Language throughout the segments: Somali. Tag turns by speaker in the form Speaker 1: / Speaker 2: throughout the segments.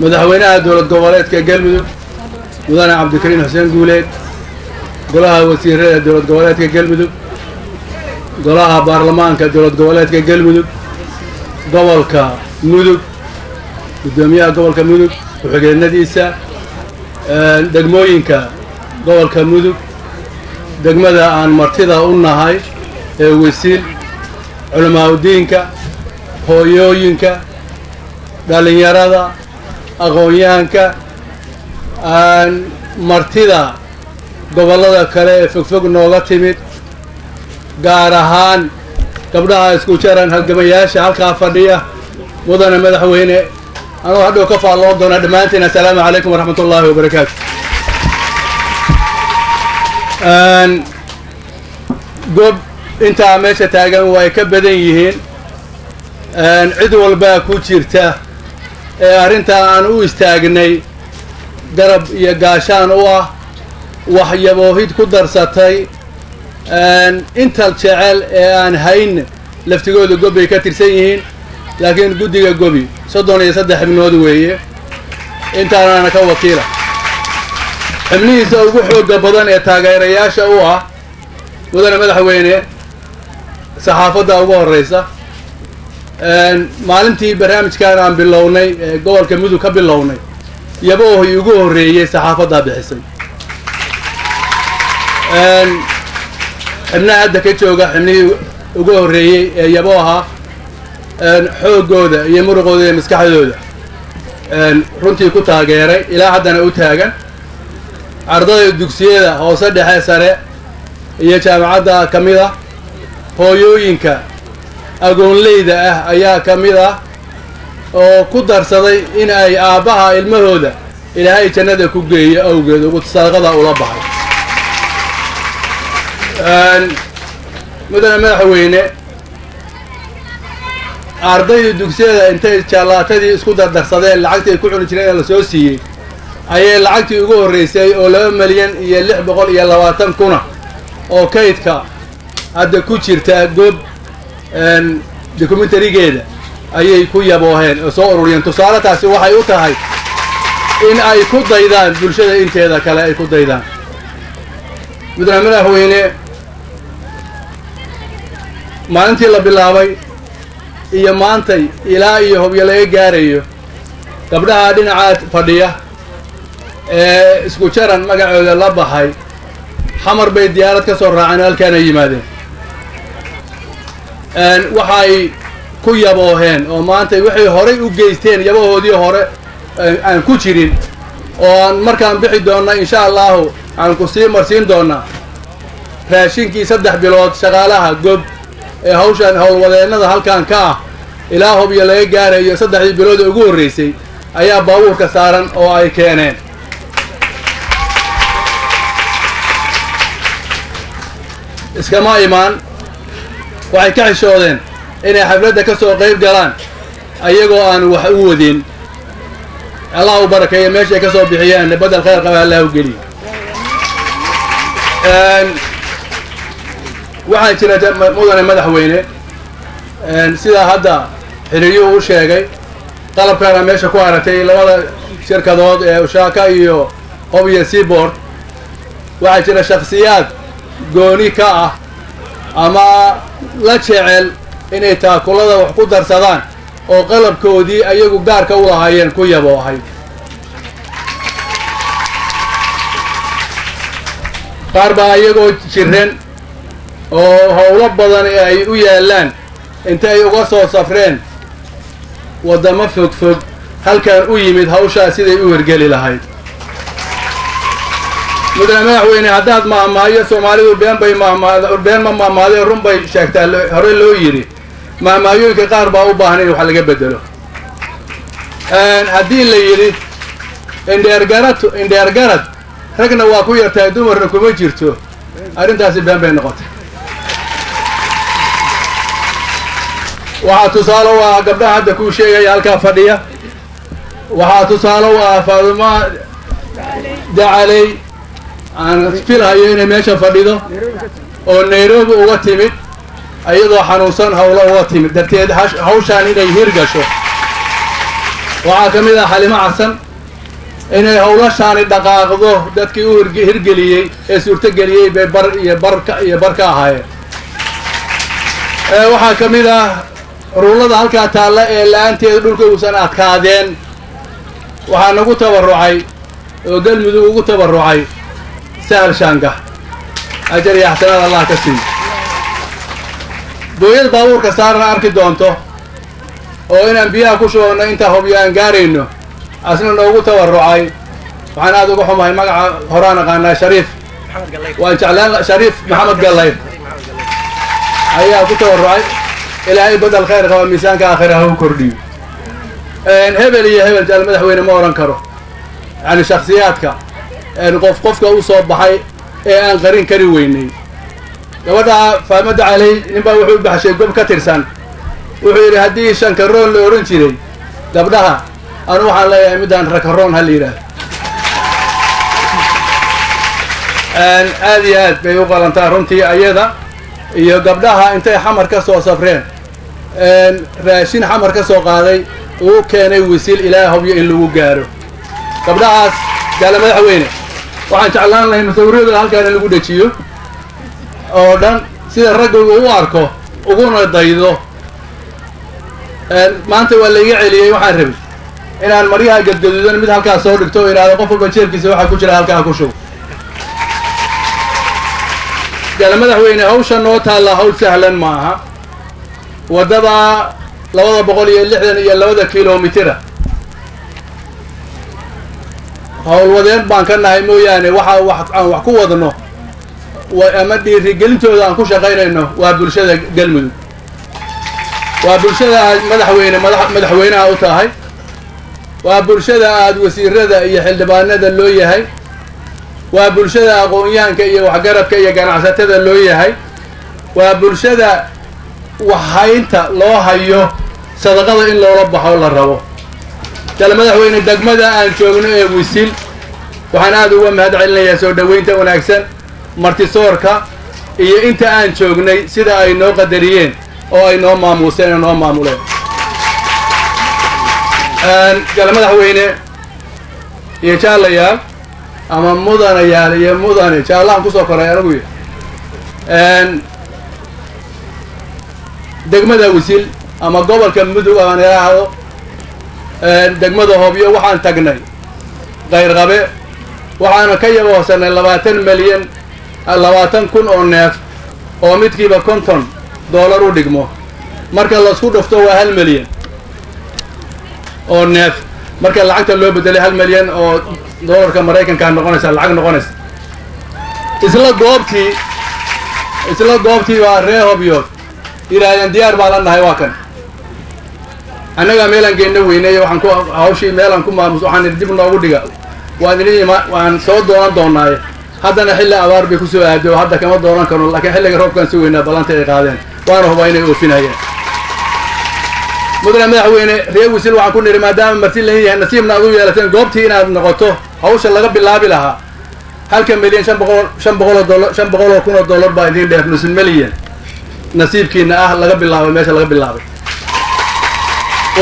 Speaker 1: مدحوينها دولة قوالات كقلب مدانا عبد الكريم حسين قوليد قولها وزير دولة قوالات كقلب قولها برلمان كدولة قوالات كقلب قولك مدق قداميها قولك مدق وحق النديسة دقموينك قولك مدق دقمدا عن مرتضى قلنا هاي وسيل علماء دينك هويوينك dhalinyarada aqoonyahanka aan martida gobolada kale ee fogfog nooga timid gaar ahaan gabdhaha isku jaran halgamayaasha halkaa fadhiya mudane madaxweyne anoo hadhow ka faalloon doona dhammaantiin assalaamu calaykum waraxmatullaahi wabarakaatu gob intaa meesha taagan way ka badan yihiin cid walbaa ku jirta arrintaa aan u istaagnay garab iyo gaashaan u ah waxyaboohid ku darsatay inta jecel ee aan hayn laftigooda gobbay ka tirsan yihiin laakiin guddiga gobi 33 xubnood weeye intaanaana ka wakiila xubnihiisa ugu xoogga badan ee taageerayaasha u ah mudane madaxweyne saxaafadda ugu horreysa maalintii barnaamijkan aan bilownay gobolka mudug ka bilownay yaboohii ugu horreeyey saxaafaddaa bixisay xubnaha hadda ka jooga xubnihii ugu horreeyey ee yabooha xooggooda iyo muruqooda iyo maskaxdooda runtii ku taageeray ilaa haddana u taagan ardayda dugsiyada hoose dhexe sare iyo jaamacadda ka mid ah hooyooyinka agoonleyda ah ayaa ka mid ah oo ku darsaday in ay aabbaha ilmahooda ilaahay jannada ku geeyo awgeed ugu sadaqada ula baxay mudane madaxweyne ardayda dugsiyada intay jaalaatadii isku dardarsadeen lacagtii ay ku cuni jireen ee la soo siiyey ayay lacagtii ugu horreysay oo 2,620,000 oo kaydka hadda ku jirta goob documentarigeeda ayay ku yabooheen oo soo ururiyeen tusaale taasi waxay u tahay in ay ku daydaan bulshada inteeda kale ay ku daydaan mudane madaxweyne maalintii la bilaabay iyo maantay ilaa iyo hobyo laga gaarayo gabdhaha dhinacaad fadhiya ee isku jaran magacooda la baxay xamar bay diyaarad ka soo raaceen halkaana yimaadeen waxay ku yabooheen oo maanta waxay horay u geysteen yabahoodii hore aan ku jirin oo aan markaan bixi doonna insha allahu aan ku sii marsiin doonnaa raashinkii 3 bilood shaqaalaha gob ee hawshan howlwadeennada halkan ka ah ilaa hobyo laga gaarayo 3 bilood ugu horreysay ayaa baabuurka saaran oo ay keeneen iskama imaan waxay ka xishoodeen inay xafladda ka soo qayb galaan ayagoo aan wax u wadin allah u barakeeyo meesha ay ka soo bixiyeen badal khayr qaba allah u geliyo waxaa jira mudane madaxweyne sidaa hadda xiriiriyuhu u sheegay qalabkaana meesha ku aragtay labada shirkadood ee ushaaka iyo hobyo seaboard waxaa jira shakhsiyaad gooni ka ah ama la jecel inay taakulada wax ku darsadaan oo qalabkoodii ayagu gaarka u lahaayeen ku yaboohay qaar baa iyagoo jiran oo howlo badan ay u yaalaan inta ay uga soo safreen waddamo fogfog halkan u yimid hawshaa siday u hergeli lahayd mudane madaxweyne haddaad maahmaayo soomaalidu been ma maahmaadeen run bay sheegtaa hore loo yidhi maahmaayooyinka qaar baa u baahan in wax laga bedelo haddii la yidhi indheergarad ragna waa ku yartahay dumarna kuma jirto arrintaasi been bay noqotay waxaa tusaale u ah gabdhaha hadda kuu sheegaya halkaa fadhiya waxaa tusaale u ah Faaduma Dacaley aan filayo inay meesha fadhido oo Nairobi uga timid ayadoo xanuunsan hawlo uga timid darteed hawshaan inay hirgasho وعاكمدا حليمة حسن inay hawlashaani dhaqaaqdo dadkii u hirgeliyay ee suurtageliyay barka ahaayeen waxaa ka mid ah ruulada halkaa taalla ee la'aanteeda dhulka uusan adkaadeen waxaa nagu tabarucay oo galmudug ugu tabarucay sahal shaanga ajar iyo axsanaad allah ka siiyo dooyad baabuurka saarana arki doonto oo inaan biyaha ku shubano intaa hobyo aan gaarayno asna noogu tabarucay waxaan aad uga xumahay magaca horaan aqaanaa shariif waan jeclaan shariif maxamed gallay ayaa ku tabarucay ilaahay badal khayr qaba miisaanka aakhira ha u kordhiyo hebel iyo hebel jaal madaxweyne ma oran karo yani shakhsiyaadka qofka u soo baxay ee aan qarin kari weynay gabadha faamada calay ninbaa wuxuu u baxshay gob ka tirsan wuxuu yidhi haddii shankaroon la oran jiray gabdhaha anu waxaan leeyahay midaan rakaroon ha la yidhaahdo aad iyo aad bay u qalantaa runtii ayada iyo gabdhaha intay xamar ka soo safreen raashin xamar ka soo qaaday uu keenay wisil ilaa hobyo in lagu gaaro gabdhahaas jaale madaxweyne waxaan jeclaan lahay musawirradooda halkaan in lagu dhejiyo oo dhan sida ragga u arko uguna daydo maanta waa layga celiyey waxaan rabay inaan maryaha gadgaduudan mid halkaas soo dhigto oo idhaahdo qof walba jeelkiisa waxaa ku jira halkaa ku shub jaale madaxweyne hawsha noo taalla hawl sahlan maaha waddada 262 kilomitira howlwadeen baan ka nahay mooyaane aan wax ku wadno ama dhiirigelintooda aan ku shaqaynayno waa bulshada galmudug waa bulshada aad madaxweynaha u tahay waa bulshada aad wasiirada iyo xildhibaanada loo yahay waa bulshada aqoon-yahanka iyo waxgaradka iyo ganacsatada loo yahay waa bulshada waxhaynta loo hayo sadaqada in loola baxo la rabo jaale madaxweyne degmada aan joogno ee wisil waxaan aad uga mahad celinayaa soo dhoweynta wanaagsan martisoorka iyo inta aan joognay sida ay noo qadariyeen oo ay noo maamuuseen oo noo maamuleen jaale madaxweyne iyo jaalayaal ama mudanayaal iyo mudane jaallahan kusoo koray anagu degmada wisil ama gobolka mudug aan idhaahdo degmada hobyo waxaan tagnay qayrqabe waxaana ka yaboosanay 20 kun oo neef oo midkiiba $50 u dhigmo marka laisku dhufto waa 1 milyan oo neef marka lacagta loo bedelay 1 milyan oo doolarka maraykanka noqonaysa lacag noqonaysa isla goobtii waa ree hobyo yiraahdeen diyaar baa la nahay waa kan annaga meelaan geenna weynay waxaan ku hawshii meelaan ku maamus waxaan dib noogu dhiga waan soo doonan doonaaye haddana xilli abaar bay ku soo aado hadda kama doonan karno laakiin xilliga roobkaan si weynaa ballanta ay qaadeen waana hubaa inay oofinayeen mudane madaxweyne reer wisil waxaan ku niri maadaama marti layn yahay nasiibna aad u yeelateen goobtii inaad noqoto hawsha laga bilaabi lahaa $5 milyan $500 baa idiin dheef nus milyan nasiibkiina ah laga bilaabay meesha laga bilaabay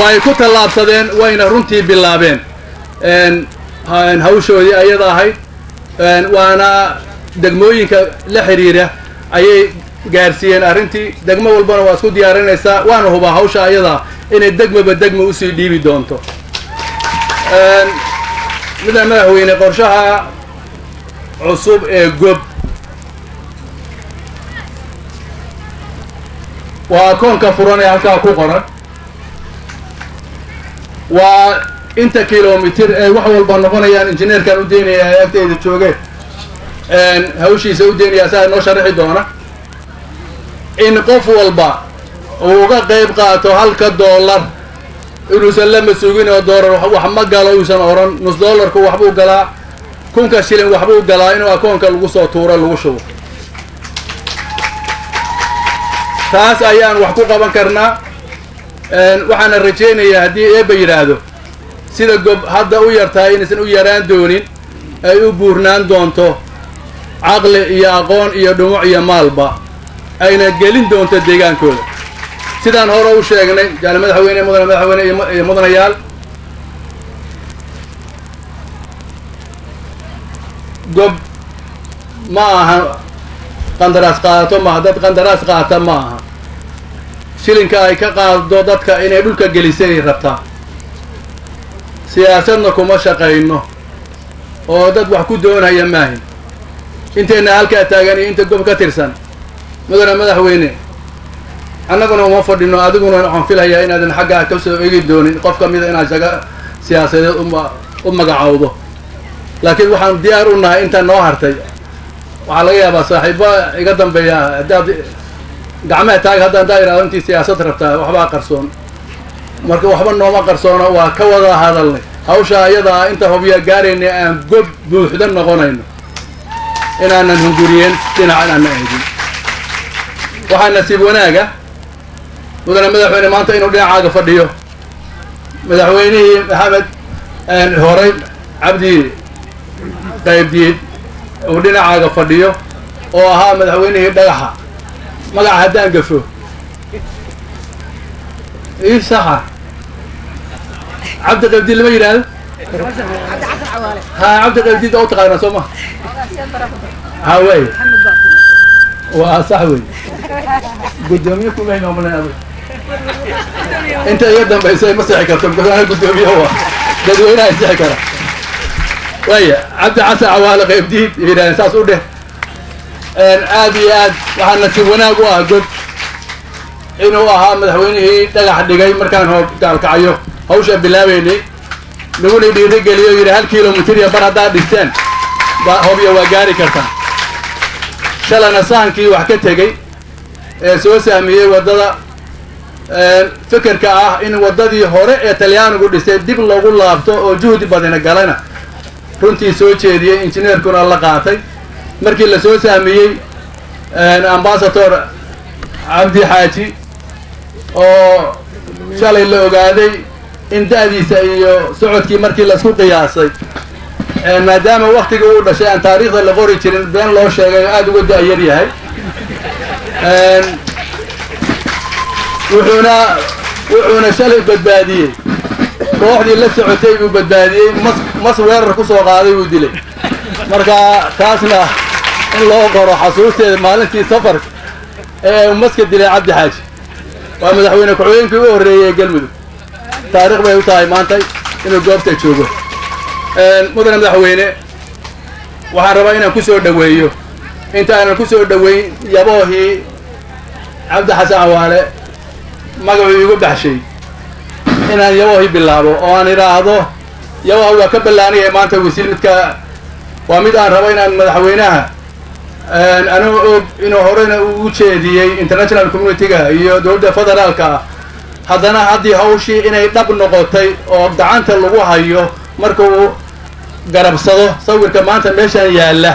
Speaker 1: way ku tallaabsadeen wayna runtii bilaabeen hawshoodii ayada ahayd waana degmooyinka la xiriira ayay gaarsiiyeen arrintii degmo walbana waa isku diyaarinaysaa waana hubaa hawsha ayada inay degma usii dhiibi doonto midaan madaxweyne qorshaha cusub ee gob waa akoonka furan ee halkaa ku qoran waa inta kilomitir ay wax walba noqonayaan injineerkan u deynaya ee agteeda jooge hawshiisa u deynaya saa noo sharaxi doona in qof walba uu uga qayb qaato $1 inuusan lama sugin oo doolar wax ma galo uusan oran $1 waxbuu galaa 1,000 shilin waxbuu galaa inuu akoonka lagu soo tuuro lagu shubo taas ayaan wax ku qaban karnaa waxaana rajaynayaa haddii eebba yidhaahdo sida gob hadda u yartahay inaysan u yaraan doonin ay u buurnaan doonto caqli iyo aqoon iyo dhumuc iyo maalba ayna gelin doonto deegaankooda sidaan hore u sheegnay jaale madaxweyne iyo mudanayaal gob ma aha qandaraas qaadato maaha dad qandaraas qaata ma aha shilinka ay ka qaado dadka inay dhulka gelisay rabtaa siyaasadna kuma shaqayno oo dad wax ku doonaya maahin inteena halkaa taagan iyo inta gob ka tirsan mudane madaxweyne annaguna uma fadhino adiguna waxaan filayaa inaadan xaggaa ka soo eegi doonin qof ka mida inaad shaga siyaasadeed u magacowdo laakiin waxaan diyaar u nahay inta noo hartay waxaa laga yaabaa saaxiibo iga dambeeya haddaad gacmaha taag haddaa iraado intii siyaasad rabtaa waxbaa qarsoon marka waxba nooma qarsoono waa ka wada hadalnay hawshaa iyadaa inta hobya gaarayna aan gob buuxda noqonayno inaanan hunguriyeen dhinac inaana aydin waxaa nasiib wanaaga mudane madaxweyne maanta inuu dhinacaaga fadhiyo madaxweynihii maxamed horey cabdi qaybdiid uu dhinacaaga fadhiyo oo ahaa madaxweynihii dhagaxa magaca haddaan gafo ii saxa cabdi qaybdiid lama yidhaahdo ha cabdi qaybdiid oo u taqaanaa soo ma ha wey waa sax wey gudoomiye kumaynoomana inta iga dambaysay ma sixi karto gudoomiye gudoomiye waa dadweynaha sixi kara waya cabdi xasan cawaale qaybdiid yidhahdeen saas u dheh aad iyo aad waxaa nasiib wanaag u ah gob inuu ahaa madaxweynihii dhagax dhigay markaan gaalkacayo hawsha bilaabeynay naguna dhiirigeliyo yidhi 1 kilomitir iyo bar haddaad dhisteen hobya waa gaari kartaa shalana saankii wax ka tegey ee soo saamiyey waddada fikirka ah in waddadii hore ee talyaanigu dhisay dib loogu laabto oo juhdi badina galana runtii soo jeediyey injineerkuna la qaatay markii la soo saamiyey ambasador cabdi xaaji oo shalay la ogaaday in da'diisa iyo socodkii markii laisku qiyaasay maadaama waktiga uu dhashay aan taariikhda la qori jirin been loo sheegay aad uga da'yar yahay wuxuuna shalay badbaadiyey kooxdii la socotay buu badbaadiyey mas weerar ku soo qaaday buu dilay marka taasna in loo qoro xasuusteeda maalintii safarka ee maska dilay cabdi xaaji waa madaxweyne ku-xigeenkii u horreeyey galmudug taariikh bay u tahay maanta inuu goobta joogo mudane madaxweyne waxaan rabaa inaan ku soo dhoweeyo inta aanan ku soo dhoweyn yaboohii cabdi xasan cawaale magacuu igu baxshay inaan yaboohii bilaabo oo aan idhaahdo yaboohi waa ka ballaanaya maanta wasiir midka waa mid aan rabo inaan madaxweynaha anuu og inuu horeyna u jeediyey international community-ga iyo dowladda federaalka ah haddana haddii hawshii inay dhab noqotay oo gacanta lagu hayo marka uu garabsado sawirka maanta meeshaan yaalla